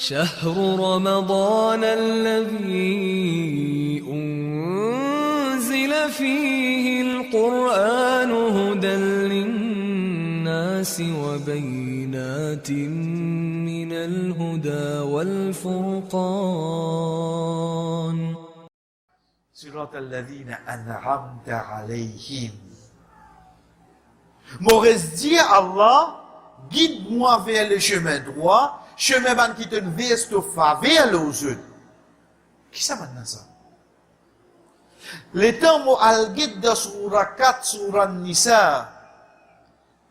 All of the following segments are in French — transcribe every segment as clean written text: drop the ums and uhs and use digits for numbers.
شهر رمضان الذي أنزل فيه القرآن هدى للناس وبينات من الهدى والفرقان صراط الذين أنعمت عليهم. M'aurais dit Allah, guide-moi vers le chemin droit, chemin ban qui te vestofa vers les autres. Qui ça maintenant ça? Les temps mo al-guide de surah 4, surah Nisa,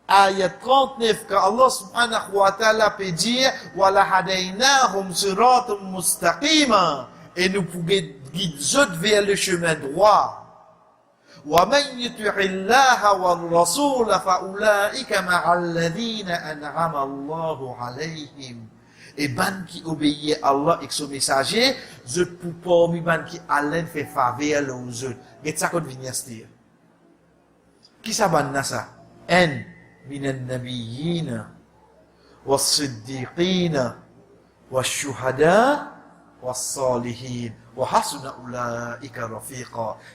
ayat 39, que Allah subhanahu wa ta'ala peut dire, wa la hadaynahum siratum mustaqima, et nous pouvons guider autres vers le chemin droit. وَمَنْ يُطِعِ اللَّهَ وَالرَّسُولَ فَأُولَئِكَ مَعَ الَّذِينَ أَنْعَمَ اللَّهُ عَلَيْهِمْ. Et ban qui obéit à Allah et son messager, je peux pas mi ban qui allen fait faveur aux autres. Et ça qu'on vient dire. Qui ça ban na ça? En min an-nabiyyin was-siddiqin wash-shuhada was-salihin.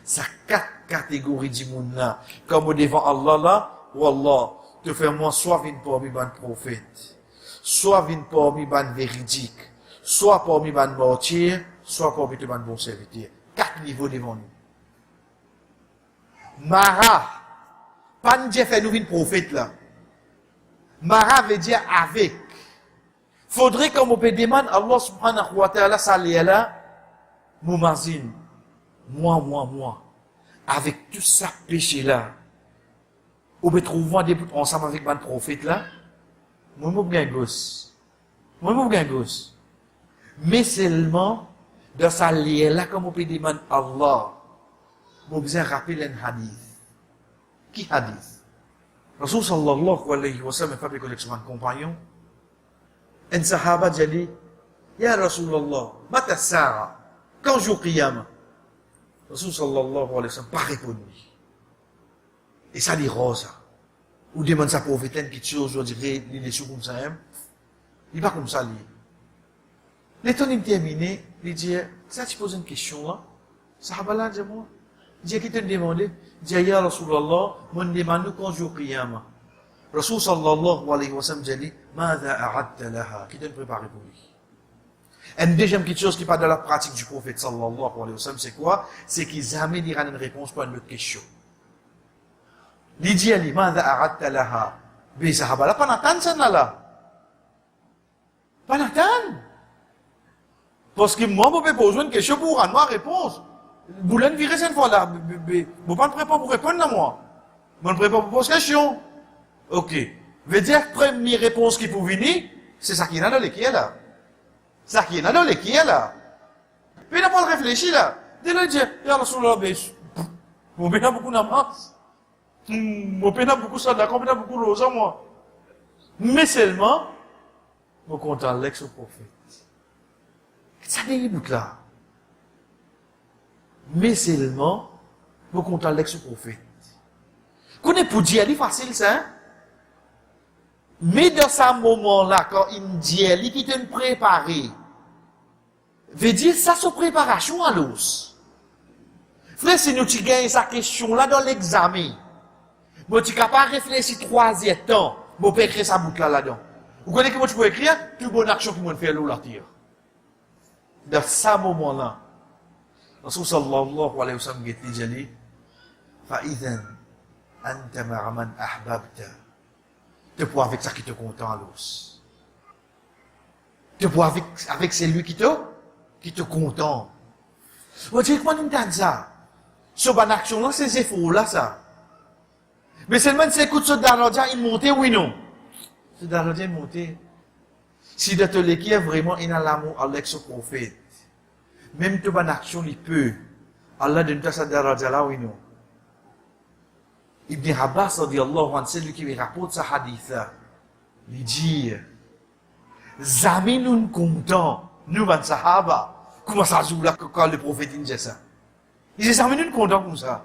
Ça quatre catégories du monde là. Comme devant Allah là, Wallah, te fais moi soit vine parmi ban prophète, soit vine parmi ban véridique, soit parmi ban martyr, soit parmi ban bon serviteur. Quatre niveaux devant nous. Mara, pas nous dire fait nous vine prophète là. Mara veut dire avec. Faudrait qu'on me demande Allah subhanahu wa ta'ala ça là. Moumazine, moi, avec tout ça péché-là, ou me trouvant ensemble avec mon prophète là, moi, je gosse. Mais seulement, dans sa lien-là, comme on peut demander Allah, je besoin rappeler un hadith. Qui hadith? Rasul sallallahu alayhi wa sallam, fait collection de compagnons. Un sahaba dit, Ya Rasulallah, mata Sarah? Quand jour Qiyam, Rasul sallallahu alayhi wa sallam pas répondu. Et ça dit rose. Ou demande sa prophète quelque chose, je dirais, il est sous comme ça, il pas comme ça, lui. L'éton il terminé, il dit, ça tu poses une question là, sahaba là, dis-moi. Il dit, qui te demande? Il dit, ya Rasulallah, mon demande quand jour Qiyam. Rasul sallallahu alayhi wa sallam dit, Mada a'adta laha, qui te prépare pour lui. Une deuxième petite chose qui parle de la pratique du prophète sallallahu alayhi wa sallam, c'est quoi? C'est qu'ils amènent une réponse pour une autre question. L'idée, elle dit, Mada a'adta laha. Mais sahaba là, pas n'attendre ça là. Pas n'attendre. Parce que moi, je pose une question pour avoir une réponse. Vous voulez me virer cette fois là. Vous pas me préparer pour répondre à moi. Vous me préparer pour poser une question. Ok. Veut dire, première réponse qui peut venir, c'est ça qui est dans l'équipe là. Ça qui est dans l'équipe là. Puis il n'a pas réfléchi là. Dès là, il dit, ya Rasulallah, mon père a beaucoup d'amance. Mon père a beaucoup ça, d'accord, mon père a beaucoup de rose à moi. Mais seulement, mon content l'ex au prophète. Ça n'est pas là. Mais seulement, mon content l'ex au prophète. Qu'on est pour dire, c'est facile ça, hein? Mais dans ce moment-là, quand il dit, il qui te préparé, veut dire, ça c'est préparation à l'os. Frère, si nous tu gagnes sa question-là dans l'examen, moi tu n'as pas réfléchi 3e temps, moi peux écrire sa boucle là-dedans. Vous connaissez comment tu peux écrire? Toute bonne action qui m'a fait l'eau la tire. Dans ce moment-là, Rasul sallallahu alayhi wa sallam dit, فَإِذًا أَنْتَ مَعَ مَنْ أَحْبَبْتَ. Tu peux avec ça qui te content à l'os. Tu peux avec celui qui te content. On dit comment nous entendons ça? Ce bonne action là, c'est faux là ça. Mais seulement si écoute ce daraja, il monte oui non. Ce daraja il monte. Si de te l'équipe vraiment il a l'amour avec ce prophète. Même toute bonne action il peut. Allah donne ça daraja là oui non. Ibn Abbas radiyallahu anhu, celui qui rapporte ce hadith-là, il dit, Zami nous content, nous, ben sahaba, comment ça joue là quand le prophète dit ça? Il dit, Zami nous content comme ça.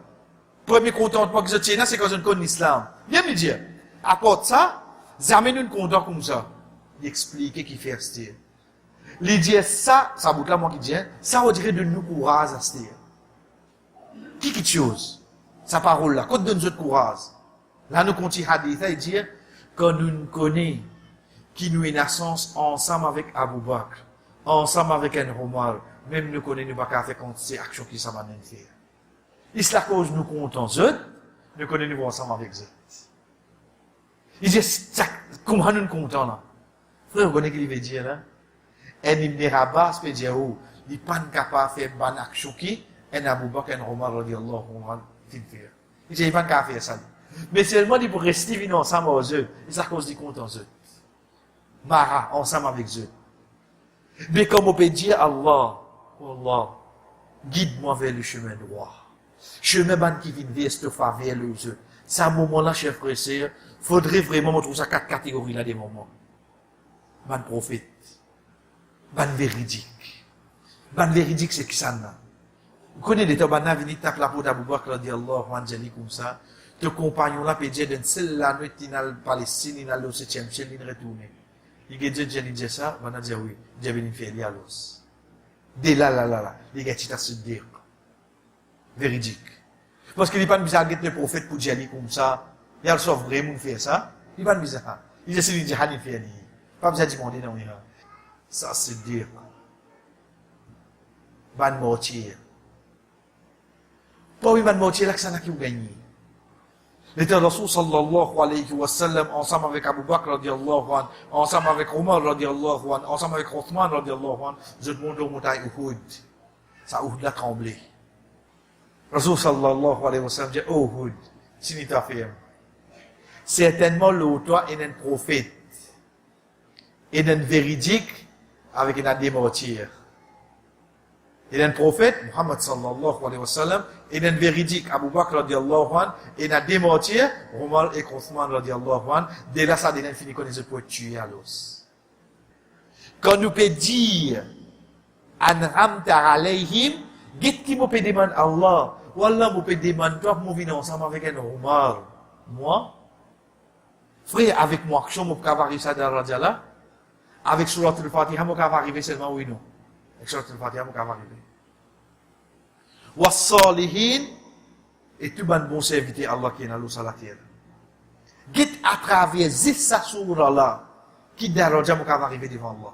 Premier contentement que je tiens là, c'est quand je connais l'islam. Viens me dire, à part ça, Zami nous content comme ça. Il explique qu'il fait style. Il dit ça bout là, moi qui dis, ça on dirait de nous courage à ce dire. Qui chose? Sa parole là, quand donne notre courage. Là, nous continuons hadith et dire, quand nous connaissons qui nous est naissance ensemble avec Abu Bakr, ensemble avec un Omar, même nous connaissons pas qu'à faire contre ces actions qui s'en viennent faire. Et c'est la cause nous comptons eux, nous connaissons ensemble avec eux. Il dit, comment nous comptons là? Frère, vous connaissez ce qu'il veut dire là? Un Ibn Rabas peut dire, oh, il n'est pas capable de faire une bonne action qui, un Abu Bakr, un Omar, radiallahu anhu, il fait. Il dit, il n'est pas capable de faire ça. Mais seulement il pour rester vivre ensemble avec eux, et c'est à cause du compte en eux. Mara, ensemble avec eux. Mais comme on peut dire, Allah, guide-moi vers le chemin droit. Chemin ban qui vient vers cette vers le eux. C'est un moment-là, chers frères et sœurs, faudrait vraiment montrer ça 4 catégories là des moments. Ban prophète, ban véridique. Ban véridique, c'est qui ça là? Vous connaissez les tabana venir taper la peau d'Abu Bakr, radiallahu anhu, comme ça. Te compagnon là, peut dire, dans celle la nuit, il a Palestine, il a le 7e ciel, il retourne. Il dit ça, on a dit oui, Dieu vient faire l'os. Dès là, il y a un se dire. Véridique. Parce qu'il n'est pas bizarre de le prophète pour dire comme ça, il y a le sauve vraiment faire ça, il n'est pas bizarre. Il essaie de dire, il fait pas besoin de demander non, ça c'est dire. Ban mortier. Pas oui, ban mortier, là que ça n'a qui gagné. L'été Rasoul sallallahu alayhi wa sallam, ensemble avec Abu Bakr radiallahu anhu, ensemble avec Omar radiallahu anhu, ensemble avec Othman radiallahu anhu, je te montre au montagne Uhud. Ça Uhud l'a tremblé. Rasoul sallallahu alayhi wa sallam dit, oh Uhud, si tu as fait. Certainement, l'auteur est un prophète, est un véridique, avec un démortir. Il est un prophète, Muhammad sallallahu alayhi wa sallam, il est un véridique, Abu Bakr radiallahu anhu, il est un démortir, Omar et Othman radiallahu anhu, dès là, ça devient fini qu'on les peut tuer à l'os. Quand nous peut dire, An'amta alayhim, qu'est-ce qui me peut demander Allah? Wallah, me peut demander, toi, nous venons ensemble avec un Omar. Moi? Frère, avec moi, action, je peux arriver ça dans la radiala? Avec Surat al-Fatiha, je peux arriver seulement oui, non. Avec Surat al-Fatiha, je peux arriver. Wassalihin, et tout le bon serviteur Allah qui est dans l'eau sur la terre. Guide à travers cette surah là, qui daraja, je peux arriver devant Allah.